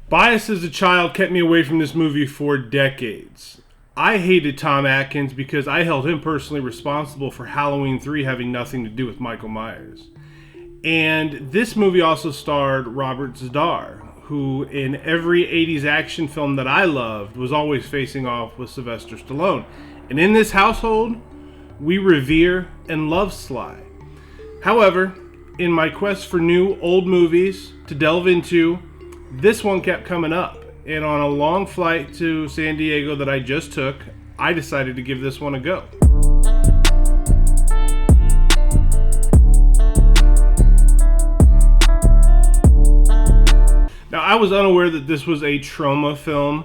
Bias as a child kept me away from this movie for decades. I hated Tom Atkins because I held him personally responsible for Halloween 3 having nothing to do with Michael Myers. And this movie also starred Robert Z'Dar, who in every 80s action film that I loved was always facing off with Sylvester Stallone. And in this household, we revere and love Sly. However, in my quest for new old movies to delve into, this one kept coming up. And on a long flight to San Diego that I just took, I decided to give this one a go. Now, I was unaware that this was a trauma film,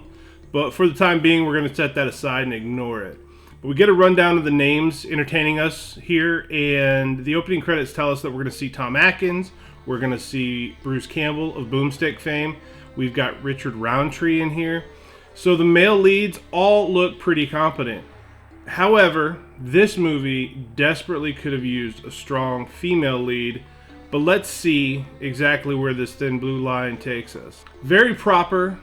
but for the time being, we're going to set that aside and ignore it. But we get a rundown of the names entertaining us here, and the opening credits tell us that we're going to see Tom Atkins, we're going to see Bruce Campbell of Boomstick fame, we've got Richard Roundtree in here. So the male leads all look pretty competent. However, this movie desperately could have used a strong female lead, but let's see exactly where this thin blue line takes us. Very proper,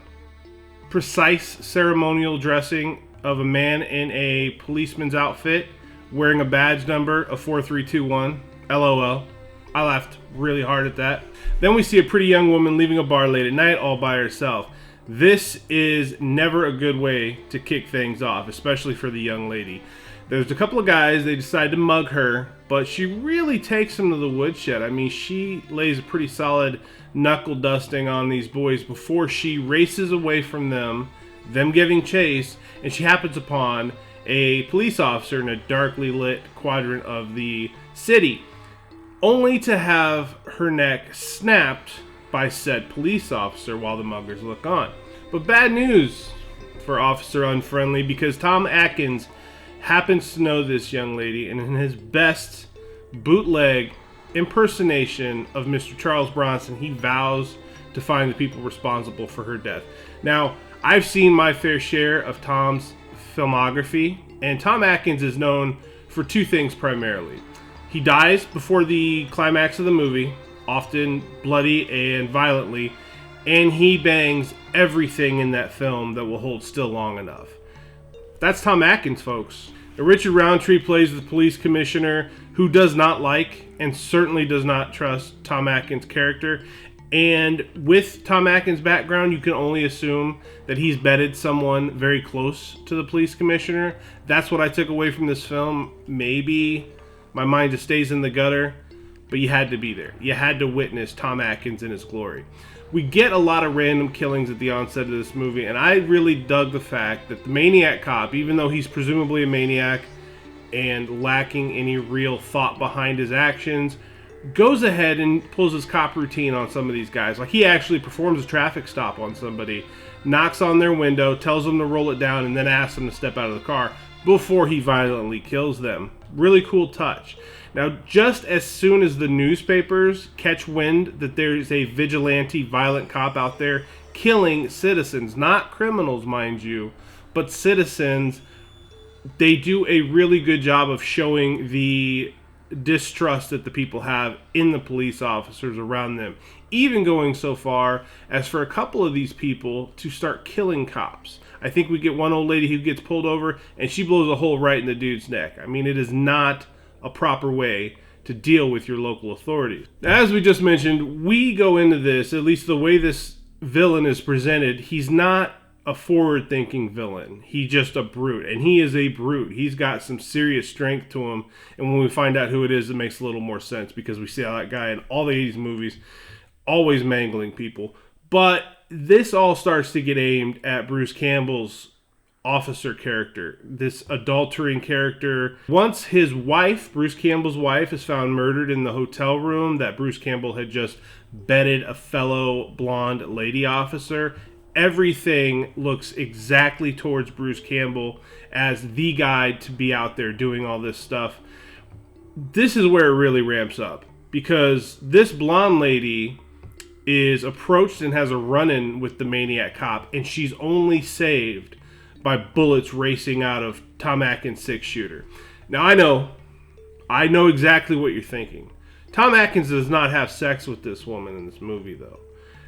precise ceremonial dressing of a man in a policeman's outfit wearing a badge number of 4321. LOL. I laughed really hard at that. Then we see a pretty young woman leaving a bar late at night all by herself. This is never a good way to kick things off, especially for the young lady. There's a couple of guys, they decide to mug her, but she really takes them to the woodshed. I mean, she lays a pretty solid knuckle dusting on these boys before she races away from them giving chase, and she happens upon a police officer in a darkly lit quadrant of the city, only to have her neck snapped by said police officer while the muggers look on. But bad news for Officer Unfriendly, because Tom Atkins happens to know this young lady, and in his best bootleg impersonation of Mr. Charles Bronson, he vows to find the people responsible for her death. Now, I've seen my fair share of Tom's filmography, and Tom Atkins is known for two things primarily. He dies before the climax of the movie, often bloody and violently, and he bangs everything in that film that will hold still long enough. That's Tom Atkins, folks. Now, Richard Roundtree plays the police commissioner who does not like and certainly does not trust Tom Atkins' character. And with Tom Atkins' background, you can only assume that he's bedded someone very close to the police commissioner. That's what I took away from this film. Maybe my mind just stays in the gutter, but you had to be there. You had to witness Tom Atkins in his glory. We get a lot of random killings at the onset of this movie, and I really dug the fact that the Maniac Cop, even though he's presumably a maniac and lacking any real thought behind his actions, goes ahead and pulls his cop routine on some of these guys. Like, he actually performs a traffic stop on somebody, knocks on their window, tells them to roll it down, and then asks them to step out of the car before he violently kills them. Really cool touch. Now, just as soon as the newspapers catch wind that there's a vigilante violent cop out there killing citizens, not criminals, mind you, but citizens, they do a really good job of showing the distrust that the people have in the police officers around them, even going so far as for a couple of these people to start killing cops. I think we get one old lady who gets pulled over and she blows a hole right in the dude's neck. I mean, it is not a proper way to deal with your local authorities. Now, as we just mentioned, we go into this, at least the way this villain is presented, he's not a forward-thinking villain. He's just a brute, and he is a brute. He's got some serious strength to him, and when we find out who it is, it makes a little more sense, because we see how that guy in all the 80s movies always mangling people. But this all starts to get aimed at Bruce Campbell's officer character, this adultering character. Once his wife, Bruce Campbell's wife, is found murdered in the hotel room that Bruce Campbell had just bedded a fellow blonde lady officer, everything looks exactly towards Bruce Campbell as the guy to be out there doing all this stuff. This is where it really ramps up, because this blonde lady is approached and has a run-in with the Maniac Cop, and she's only saved by bullets racing out of Tom Atkins' six-shooter. Now, I know exactly what you're thinking. Tom Atkins does not have sex with this woman in this movie, though.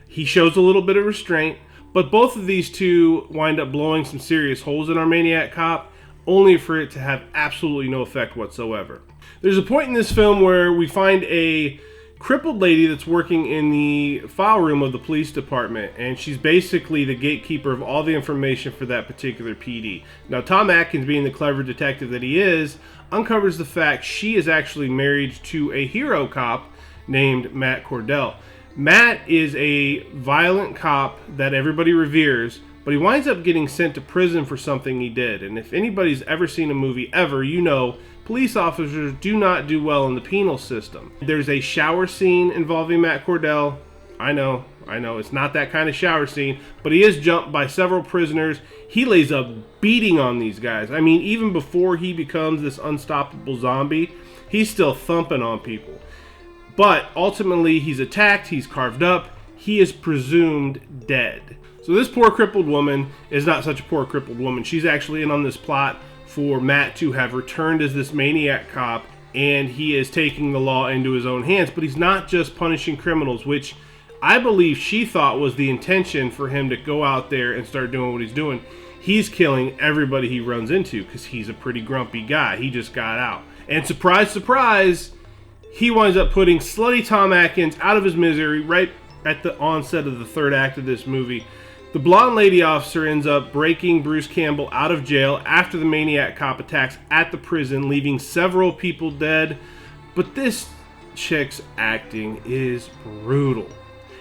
He shows a little bit of restraint, But both of these two wind up blowing some serious holes in our Maniac Cop, only for it to have absolutely no effect whatsoever. There's a point in this film where we find a crippled lady that's working in the file room of the police department, and she's basically the gatekeeper of all the information for that particular PD. Now, Tom Atkins, being the clever detective that he is, uncovers the fact she is actually married to a hero cop named Matt Cordell. Matt is a violent cop that everybody reveres, but he winds up getting sent to prison for something he did. And if anybody's ever seen a movie ever, you know police officers do not do well in the penal system. There's a shower scene involving Matt Cordell. I know, it's not that kind of shower scene, but he is jumped by several prisoners. He lays a beating on these guys. I mean, even before he becomes this unstoppable zombie, he's still thumping on people. But ultimately, he's attacked, he's carved up, he is presumed dead. So this poor crippled woman is not such a poor crippled woman. She's actually in on this plot for Matt to have returned as this Maniac Cop, and he is taking the law into his own hands. But he's not just punishing criminals, which I believe she thought was the intention for him to go out there and start doing what he's doing. He's killing everybody he runs into because he's a pretty grumpy guy. He just got out. And surprise, surprise, he winds up putting slutty Tom Atkins out of his misery right at the onset of the third act of this movie. The blonde lady officer ends up breaking Bruce Campbell out of jail after the Maniac Cop attacks at the prison, leaving several people dead. But this chick's acting is brutal.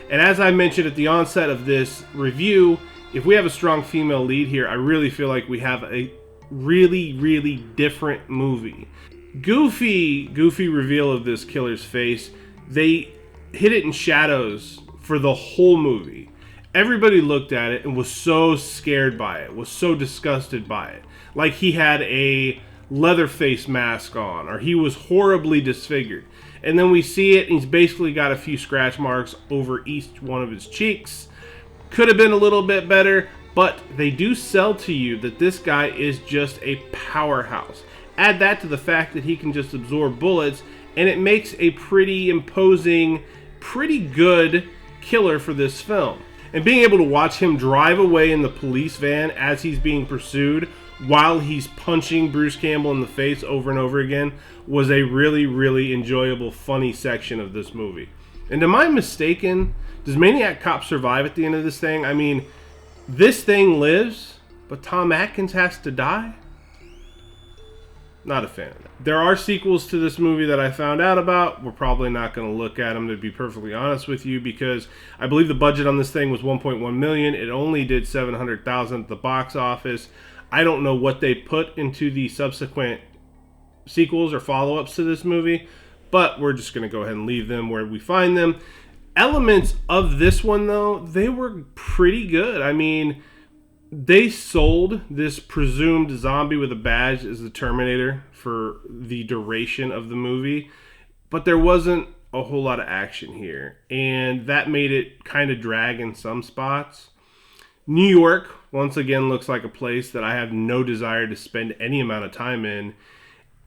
And as I mentioned at the onset of this review, if we have a strong female lead here, I really feel like we have a really, really different movie. Goofy reveal of this killer's face. They hid it in shadows for the whole movie. Everybody looked at it and was so scared by it, was so disgusted by it. Like he had a Leatherface mask on, or he was horribly disfigured. And then we see it, and he's basically got a few scratch marks over each one of his cheeks. Could have been a little bit better, but they do sell to you that this guy is just a powerhouse. Add that to the fact that he can just absorb bullets, and it makes a pretty imposing, pretty good killer for this film. And being able to watch him drive away in the police van as he's being pursued while he's punching Bruce Campbell in the face over and over again was a really, really enjoyable, funny section of this movie. And am I mistaken? Does Maniac Cop survive at the end of this thing? I mean, this thing lives, but Tom Atkins has to die? Not a fan of that. There are sequels to this movie that I found out about. We're probably not going to look at them, to be perfectly honest with you, because I believe the budget on this thing was $1.1 million. It only did $700,000 at the box office. I don't know what they put into the subsequent sequels or follow-ups to this movie, but we're just going to go ahead and leave them where we find them. Elements of this one, though, they were pretty good. I mean, they sold this presumed zombie with a badge as the Terminator for the duration of the movie, but there wasn't a whole lot of action here, and that made it kind of drag in some spots. New York, once again, looks like a place that I have no desire to spend any amount of time in.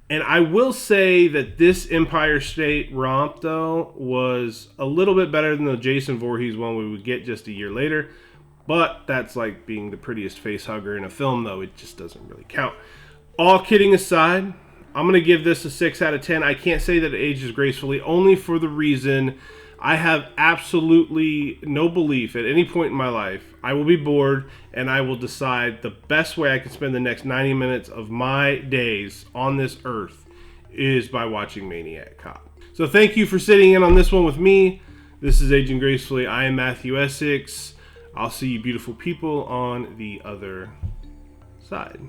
And I will say that this Empire State romp, though, was a little bit better than the Jason Voorhees one we would get just a year later. But that's like being the prettiest face hugger in a film, though. It just doesn't really count. All kidding aside, I'm going to give this a 6 out of 10. I can't say that it ages gracefully, only for the reason I have absolutely no belief at any point in my life I will be bored and I will decide the best way I can spend the next 90 minutes of my days on this earth is by watching Maniac Cop. So thank you for sitting in on this one with me. This is Aging Gracefully. I am Matthew Essex. I'll see you beautiful people on the other side.